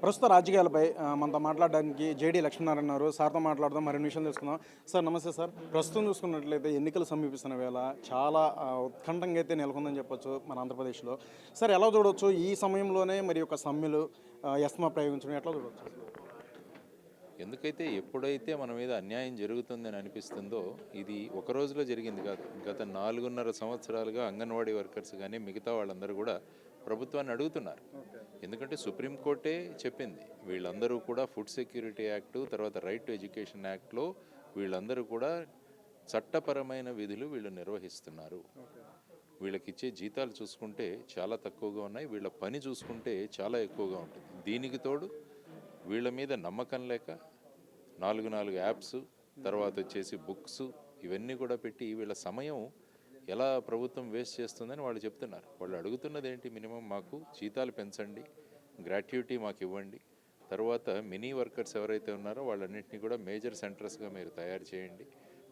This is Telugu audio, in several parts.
ప్రస్తుత రాజకీయాలపై మనతో మాట్లాడడానికి జేడీ లక్ష్మీనారాయణ గారు సార్తో మాట్లాడదాం, మరిన్ని విషయాలు తెలుసుకుందాం. సార్ నమస్తే సార్. ప్రస్తుతం చూసుకున్నట్లయితే ఎన్నికలు సమీపిస్తున్న వేళ చాలా ఉత్కంఠంగా అయితే నెలకొందని చెప్పొచ్చు మన ఆంధ్రప్రదేశ్లో. సార్ ఎలా చూడవచ్చు ఈ సమయంలోనే మరి ఒక సమ్మెలు ఎస్మా ప్రయోగించడం ఎట్లా చూడవచ్చు? ఎందుకైతే ఎప్పుడైతే మన మీద అన్యాయం జరుగుతుందని అనిపిస్తుందో, ఇది ఒక రోజులో జరిగింది కాదు. గత 4.5 సంవత్సరాలుగా అంగన్వాడీ వర్కర్స్ కానీ మిగతా వాళ్ళందరూ కూడా ప్రభుత్వాన్ని అడుగుతున్నారు. ఎందుకంటే సుప్రీంకోర్టే చెప్పింది, వీళ్ళందరూ కూడా ఫుడ్ సెక్యూరిటీ యాక్టు, తర్వాత రైట్ టు ఎడ్యుకేషన్ యాక్ట్లో వీళ్ళందరూ కూడా చట్టపరమైన విధులు వీళ్ళు నిర్వహిస్తున్నారు. వీళ్ళకి ఇచ్చే జీతాలు చూసుకుంటే చాలా తక్కువగా ఉన్నాయి, వీళ్ళ పని చూసుకుంటే చాలా ఎక్కువగా ఉంటుంది. దీనికి తోడు వీళ్ళ మీద నమ్మకం లేక 4 యాప్స్, తర్వాత వచ్చేసి బుక్స్, ఇవన్నీ కూడా పెట్టి వీళ్ళ సమయం ఎలా ప్రభుత్వం వేస్ట్ చేస్తుందని వాళ్ళు చెప్తున్నారు. వాళ్ళు అడుగుతున్నది ఏంటి? మినిమం మాకు జీతాలు పెంచండి, గ్రాట్యుటీ మాకు ఇవ్వండి, తర్వాత మినీ వర్కర్స్ ఎవరైతే ఉన్నారో వాళ్ళన్నింటినీ కూడా మేజర్ సెంటర్స్గా మీరు తయారు చేయండి,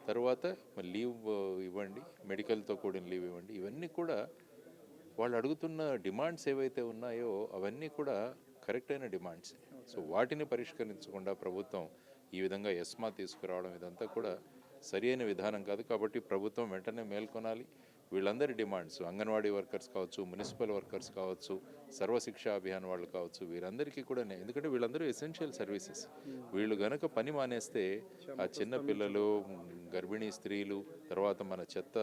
తర్వాత లీవ్ ఇవ్వండి, మెడికల్తో కూడిన లీవ్ ఇవ్వండి. ఇవన్నీ కూడా వాళ్ళు అడుగుతున్న డిమాండ్స్ ఏవైతే ఉన్నాయో అవన్నీ కూడా కరెక్ట్ అయిన డిమాండ్స్. సో వాటిని పరిష్కరించకుండా ప్రభుత్వం ఈ విధంగా ఎస్మా తీసుకురావడం ఇదంతా కూడా సరి అయిన విధానం కాదు. కాబట్టి ప్రభుత్వం వెంటనే మేల్కొనాలి. వీళ్ళందరి డిమాండ్స్, అంగన్వాడీ వర్కర్స్ కావచ్చు, మున్సిపల్ వర్కర్స్ కావచ్చు, సర్వశిక్ష అభియాన్ వాళ్ళు కావచ్చు, వీరందరికీ కూడా, ఎందుకంటే వీళ్ళందరూ ఎసెన్షియల్ సర్వీసెస్. వీళ్ళు గనక పని మానేస్తే ఆ చిన్న పిల్లలు, గర్భిణీ స్త్రీలు, తర్వాత మన చెత్త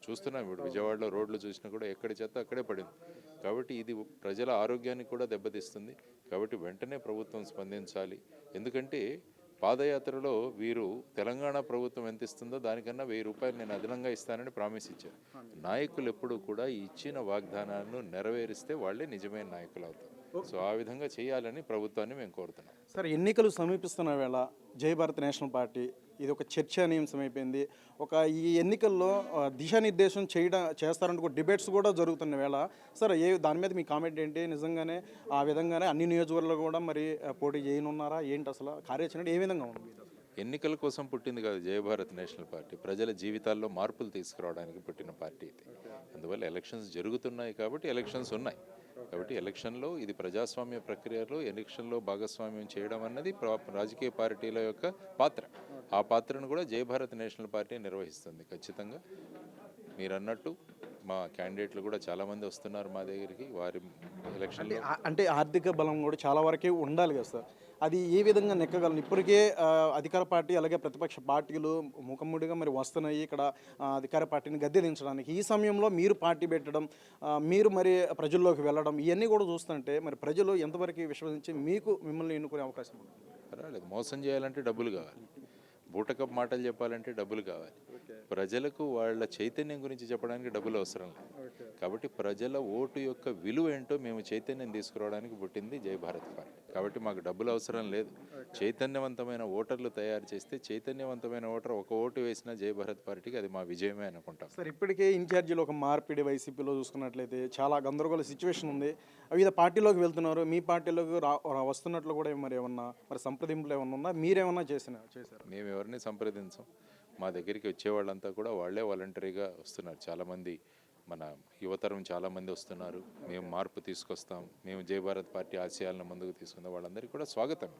చూస్తున్నాం. ఇప్పుడు విజయవాడలో రోడ్లు చూసినా కూడా ఎక్కడి చెత్త అక్కడే పడింది. కాబట్టి ఇది ప్రజల ఆరోగ్యాన్ని కూడా దెబ్బతీస్తుంది. కాబట్టి వెంటనే ప్రభుత్వం స్పందించాలి. ఎందుకంటే పాదయాత్రలో వీరు తెలంగాణ ప్రభుత్వం ఎంత ఇస్తుందో దానికన్నా 1000 రూపాయలు నేను అదనంగా ఇస్తానని ప్రామిస్ ఇచ్చారు. నాయకులు ఎప్పుడూ కూడా ఇచ్చిన వాగ్దానాలను నెరవేరిస్తే వాళ్ళే నిజమైన నాయకులు అవుతారు. సో ఆ విధంగా చేయాలని ప్రభుత్వాన్ని మేము కోరుతున్నాం. సార్ ఎన్నికలు సమీపిస్తున్న వేళ జై భారత్ నేషనల్ పార్టీ ఇది ఒక చర్చనీయాంశం అయిపోయింది. ఈ ఎన్నికల్లో దిశానిర్దేశం చేస్తారంటూ డిబేట్స్ కూడా జరుగుతున్న వేళ సార్ దాని మీద మీ కామెంట్ ఏంటి? నిజంగానే ఆ విధంగానే అన్ని నియోజకవర్గాలు కూడా మరి పోటీ చేయనున్నారా ఏంటి? అసలు కార్యాచరణ ఏ విధంగా ఉంది? ఎన్నికల కోసం పుట్టింది కాదు జయ భారత్ నేషనల్ పార్టీ, ప్రజల జీవితాల్లో మార్పులు తీసుకురావడానికి పుట్టిన పార్టీ ఇది. అందువల్ల ఎలక్షన్స్ జరుగుతున్నాయి కాబట్టి ఎలక్షన్స్ ఉన్నాయి. కాబట్టి ఎలక్షన్లో ఇది ప్రజాస్వామ్య ప్రక్రియలో ఎలక్షన్లో భాగస్వామ్యం చేయడం అన్నది రాజకీయ పార్టీల యొక్క పాత్ర. ఆ పాత్రను కూడా జయ భారత్ నేషనల్ పార్టీ నిర్వహిస్తుంది. ఖచ్చితంగా మీరు అన్నట్టు మా క్యాండిడేట్లు కూడా చాలామంది వస్తున్నారు మా దగ్గరికి. వారి ఎలక్షన్లో అంటే ఆర్థిక బలం కూడా చాలా వరకే ఉండాలి కదా సార్, అది ఏ విధంగా నెక్కగలను? ఇప్పటికే అధికార పార్టీ అలాగే ప్రతిపక్ష పార్టీలు ముఖముడిగా మరి వస్తున్నాయి ఇక్కడ అధికార పార్టీని గద్దెదించడానికి. ఈ సమయంలో మీరు పార్టీ పెట్టడం, మీరు మరి ప్రజల్లోకి వెళ్ళడం, ఇవన్నీ కూడా చూస్తుంటే మరి ప్రజలు ఎంతవరకు విశ్వసించి మిమ్మల్ని ఎన్నుకునే అవకాశం ఉంటుంది? పర్వాలేదు, మోసం చేయాలంటే డబ్బులు కావాలి, బూటకప్ మాటలు చెప్పాలంటే డబ్బులు కావాలి. ప్రజలకు వాళ్ళ చైతన్యం గురించి చెప్పడానికి డబ్బులు అవసరం లేదు. కాబట్టి ప్రజల ఓటు యొక్క విలువ ఏంటో మేము చైతన్యం తీసుకురావడానికి పుట్టింది జై భారత్ పార్టీ. కాబట్టి మాకు డబ్బులు అవసరం లేదు. చైతన్యవంతమైన ఓటర్లు తయారు చేస్తే, చైతన్యవంతమైన ఓటర్ ఒక ఓటు వేసిన జై భారత్ పార్టీకి అది మా విజయమే అనుకుంటాం. సార్ ఇప్పటికే ఇన్ఛార్జీలు ఒక మార్పిడి వైసీపీలో చూసుకున్నట్లయితే చాలా గందరగోళ సిచ్యువేషన్ ఉంది. వివిధ పార్టీలోకి వెళ్తున్నారు, మీ పార్టీలోకి వస్తున్నట్లు కూడా మరి ఏమన్నా మరి సంప్రదింపులు ఏమన్నా ఉందా? మీరేమన్నా చేశారు? మేము ఎవరిని సంప్రదించాం. మా దగ్గరికి వచ్చేవాళ్ళంతా కూడా వాళ్ళే వాలంటరీగా వస్తున్నారు. చాలామంది మన యువతరం చాలామంది వస్తున్నారు. మేము మార్పు తీసుకొస్తాం, మేము జై భారత్ పార్టీ ఆశయాలను ముందుకు తీసుకుందాం, వాళ్ళందరికీ కూడా స్వాగతం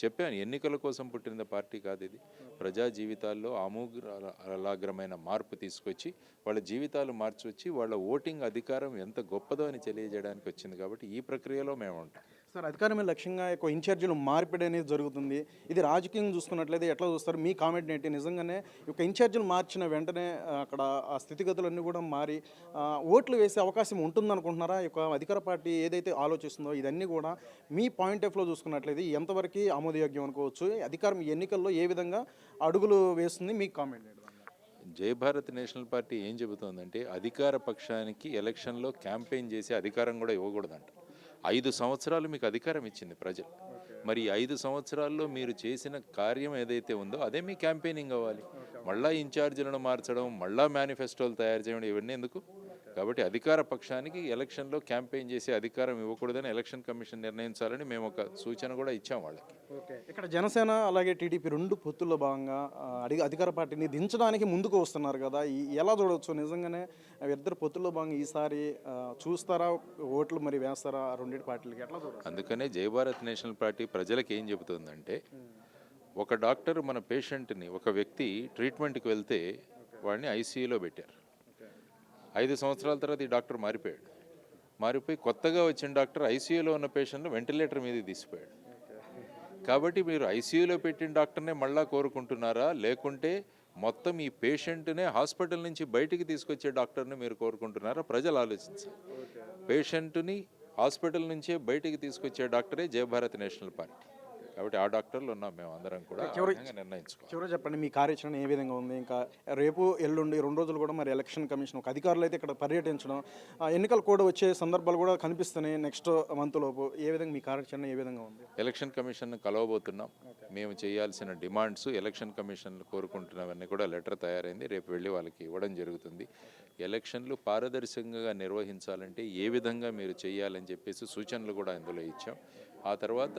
చెప్పాను. ఎన్నికల కోసం పుట్టిన పార్టీ కాదు ఇది. ప్రజా జీవితాల్లో ఆమూలాగ్రమైన మార్పు తీసుకొచ్చి వాళ్ళ జీవితాలు మార్చొచ్చి వాళ్ళ ఓటింగ్ అధికారం ఎంత గొప్పదో అని తెలియజేయడానికి వచ్చింది. కాబట్టి ఈ ప్రక్రియలో మేము ఉంటాం. సార్ అధికారమే లక్ష్యంగా ఎక్కువ ఇన్ఛార్జీలు మార్పిడి అనేది జరుగుతుంది. ఇది రాజకీయం చూసుకున్నట్లయితే ఎట్లా చూస్తారు? మీ కామెంట్ ఏంటి? నిజంగానే ఒక ఇన్ఛార్జీలు మార్చిన వెంటనే అక్కడ ఆ స్థితిగతులన్నీ కూడా మారి ఓట్లు వేసే అవకాశం ఉంటుందనుకుంటున్నారా? అధికార పార్టీ ఏదైతే ఆలోచిస్తుందో ఇదన్నీ కూడా మీ పాయింట్ ఆఫ్లో చూసుకున్నట్లయితే ఎంతవరకు ఆమోదయోగ్యం అనుకోవచ్చు? అధికారం ఎన్నికల్లో ఏ విధంగా అడుగులు వేస్తుంది? మీ కామెంట్ ఏంటి? జై భారత్ నేషనల్ పార్టీ ఏం చెబుతోందంటే, అధికార పక్షానికి ఎలక్షన్లో క్యాంపెయిన్ చేసి అధికారం కూడా ఇవ్వకూడదంట. 5 సంవత్సరాలు మీకు అధికారం ఇచ్చింది ప్రజలు. మరి 5 సంవత్సరాల్లో మీరు చేసిన కార్యం ఏదైతే ఉందో అదే మీ క్యాంపెయినింగ్ అవ్వాలి. మళ్ళీ ఇన్ఛార్జీలను మార్చడం, మళ్ళీ మేనిఫెస్టోలు తయారు చేయడం, ఇవన్నీ ఎందుకు? కాబట్టి అధికార పక్షానికి ఎలక్షన్లో క్యాంపెయిన్ చేసే అధికారం ఇవ్వకూడదని ఎలక్షన్ కమిషన్ నిర్ణయించాలని మేము ఒక సూచన కూడా ఇచ్చాం వాళ్ళకి. ఓకే, ఇక్కడ జనసేన అలాగే టీడీపీ రెండు పొత్తుల్లో భాగంగా అధికార పార్టీని దించడానికి ముందుకు వస్తున్నారు కదా, ఎలా చూడవచ్చు? నిజంగానే ఇద్దరు పొత్తుల్లో భాగంగా ఈసారి చూస్తారా, ఓట్లు మరి వేస్తారా రెండింటి పార్టీలకి, ఎట్లా చూడవచ్చు? అందుకనే జై భారత్ నేషనల్ పార్టీ ప్రజలకు ఏం చెబుతుందంటే, ఒక డాక్టర్ మన పేషెంట్ని, ఒక వ్యక్తి ట్రీట్మెంట్కి వెళ్తే వాడిని ఐసీయూలో పెట్టారు. 5 సంవత్సరాల తర్వాత ఈ డాక్టర్ మారిపోయి కొత్తగా వచ్చిన డాక్టర్ ఐసీయూలో ఉన్న పేషెంట్ను వెంటిలేటర్ మీద తీసిపోయాడు. కాబట్టి మీరు ఐసీయూలో పెట్టిన డాక్టర్నే మళ్ళా కోరుకుంటున్నారా, లేకుంటే మొత్తం ఈ పేషెంట్నే హాస్పిటల్ నుంచి బయటికి తీసుకొచ్చే డాక్టర్ని మీరు కోరుకుంటున్నారా? ప్రజలు ఆలోచించారు. పేషెంట్ని హాస్పిటల్ నుంచే బయటికి తీసుకొచ్చే డాక్టరే జై భారత్ నేషనల్ పార్టీ. కాబట్టి ఆ డాక్టర్లు ఉన్నాం మేము అందరం కూడా నిర్ణయించుకోవాలి. చివరి చెప్పండి, మీ కార్యాచరణ ఏ విధంగా ఉంది? ఇంకా రేపు ఎల్లుండి 2 రోజులు కూడా మరి ఎలక్షన్ కమిషన్ ఒక అధికారులు అయితే ఇక్కడ పర్యటించడం, ఎన్నికలు కూడా వచ్చే సందర్భాలు కూడా కనిపిస్తున్నాయి నెక్స్ట్ మంత్ లోపు. ఏ విధంగా మీ కార్యాచరణ ఏ విధంగా ఉంది? ఎలక్షన్ కమిషన్ కలవబోతున్నాం. మేము చేయాల్సిన డిమాండ్స్ ఎలక్షన్ కమిషన్ కోరుకుంటున్నవన్నీ కూడా లెటర్ తయారైంది, రేపు వెళ్ళి వాళ్ళకి ఇవ్వడం జరుగుతుంది. ఎలక్షన్లు పారదర్శకంగా నిర్వహించాలంటే ఏ విధంగా మీరు చేయాలని చెప్పేసి సూచనలు కూడా ఇందులో ఇచ్చాం. ఆ తర్వాత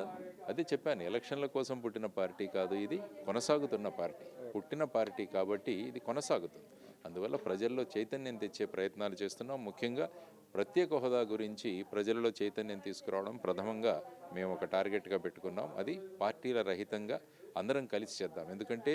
అదే చెప్పాను, ఎలక్షన్ల కోసం పుట్టిన పార్టీ కాదు, ఇది కొనసాగుతున్న పార్టీ. పుట్టిన పార్టీ కాబట్టి ఇది కొనసాగుతుంది. అందువల్ల ప్రజల్లో చైతన్యం తెచ్చే ప్రయత్నాలు చేస్తున్నాం. ముఖ్యంగా ప్రత్యేక హోదా గురించి ప్రజలలో చైతన్యం తీసుకురావడం ప్రథమంగా మేము ఒక టార్గెట్గా పెట్టుకున్నాం. అది పార్టీల రహితంగా అందరం కలిసి చేద్దాం. ఎందుకంటే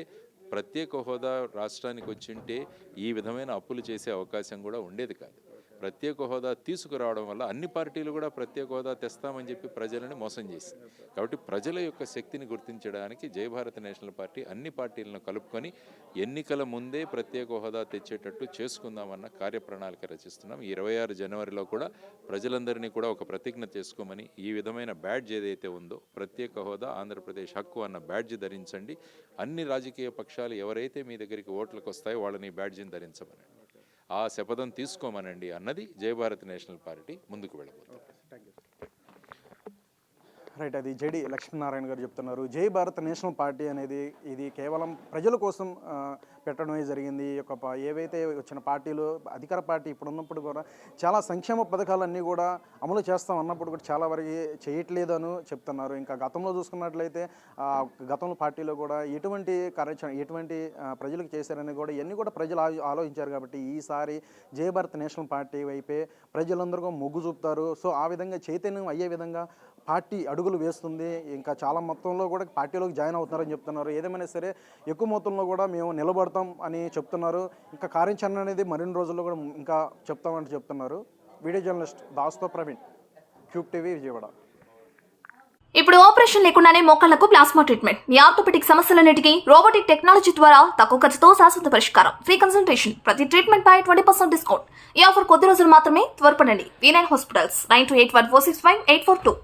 ప్రత్యేక హోదా రాష్ట్రానికి వచ్చింటే ఈ విధమైన అప్పులు చేసే అవకాశం కూడా ఉండేది కాదు. ప్రత్యేక హోదా తీసుకురావడం వల్ల అన్ని పార్టీలు కూడా ప్రత్యేక హోదా తెస్తామని చెప్పి ప్రజలని మోసం చేసింది. కాబట్టి ప్రజల యొక్క శక్తిని గుర్తించడానికి జై భారత్ నేషనల్ పార్టీ అన్ని పార్టీలను కలుపుకొని ఎన్నికల ముందే ప్రత్యేక హోదా తెచ్చేటట్టు చేసుకుందామన్న కార్యప్రణాళిక రచిస్తున్నాం. 26 జనవరిలో కూడా ప్రజలందరినీ కూడా ఒక ప్రతిజ్ఞ చేసుకోమని, ఈ విధమైన బ్యాడ్జ్ ఏదైతే ఉందో ప్రత్యేక హోదా ఆంధ్రప్రదేశ్ హక్కు అన్న బ్యాడ్జ్ ధరించండి, అన్ని రాజకీయ పక్షాలు ఎవరైతే మీ దగ్గరికి ఓట్లకు వస్తాయో వాళ్ళని బ్యాడ్జిని ధరించమని, ఆ శపథం తీసుకోమనండి అన్నది జై భారత్ నేషనల్ పార్టీ ముందుకు వెళ్ళబోతుంది. రైట్, అది జేడి లక్ష్మీనారాయణ గారు చెప్తున్నారు. జై భారత్ నేషనల్ పార్టీ అనేది ఇది కేవలం ప్రజల కోసం పెట్టడమే జరిగింది. ఈ యొక్క ఏవైతే వచ్చిన పార్టీలు, అధికార పార్టీ ఇప్పుడు ఉన్నప్పుడు కూడా చాలా సంక్షేమ పథకాలన్నీ కూడా అమలు చేస్తాం అన్నప్పుడు కూడా చాలా వరకు చేయట్లేదని చెప్తున్నారు. ఇంకా గతంలో చూసుకున్నట్లయితే గతంలో పార్టీలో కూడా ఎటువంటి కార్యాచరణ, ఎటువంటి ప్రజలకు చేశారని కూడా ఇవన్నీ కూడా ప్రజలు ఆలోచించారు. కాబట్టి ఈసారి జై భారత్ నేషనల్ పార్టీ వైపే ప్రజలందరూ మొగ్గు చూపుతారు. సో ఆ విధంగా చైతన్యం అయ్యే విధంగా పార్టీ అడుగులు వేస్తుంది. ఇంకా చాలా మొత్తంలో కూడా పార్టీలోకి జాయిన్ అవుతున్నారని చెప్తున్నారు. ఏదేమైనా సరే ఎక్కువ మొత్తంలో కూడా మేము నిలబడతాం అని చెప్తున్నారు. ఇంకా కార్యాచరణ అనేది మరిన్ని రోజుల్లో కూడా ఇంకా చెప్తామని చెప్తున్నారు. వీడియో జర్నలిస్ట్ దాస్తో ప్రవీణ్, క్యూబ్ టీవీ, విజయవాడ. ఇప్పుడు ఆపరేషన్ లేకుండానే మోకాళ్లకు ప్లాస్మా ట్రీట్మెంట్, మీ ఆర్థోపెడిక్ సమస్యలన్నిటికీ రోబోటిక్ టెక్నాలజీ ద్వారా తక్కువ ఖర్చుతో శాశ్వత పరిష్కారం, ఫ్రీ కన్సల్టేషన్, ప్రతి ట్రీట్మెంట్ పై 20% డిస్కౌంట్. ఈ ఆఫర్ కొద్ది రోజులు మాత్రమే, త్వరపడండి. V9 hospitals 9281465842.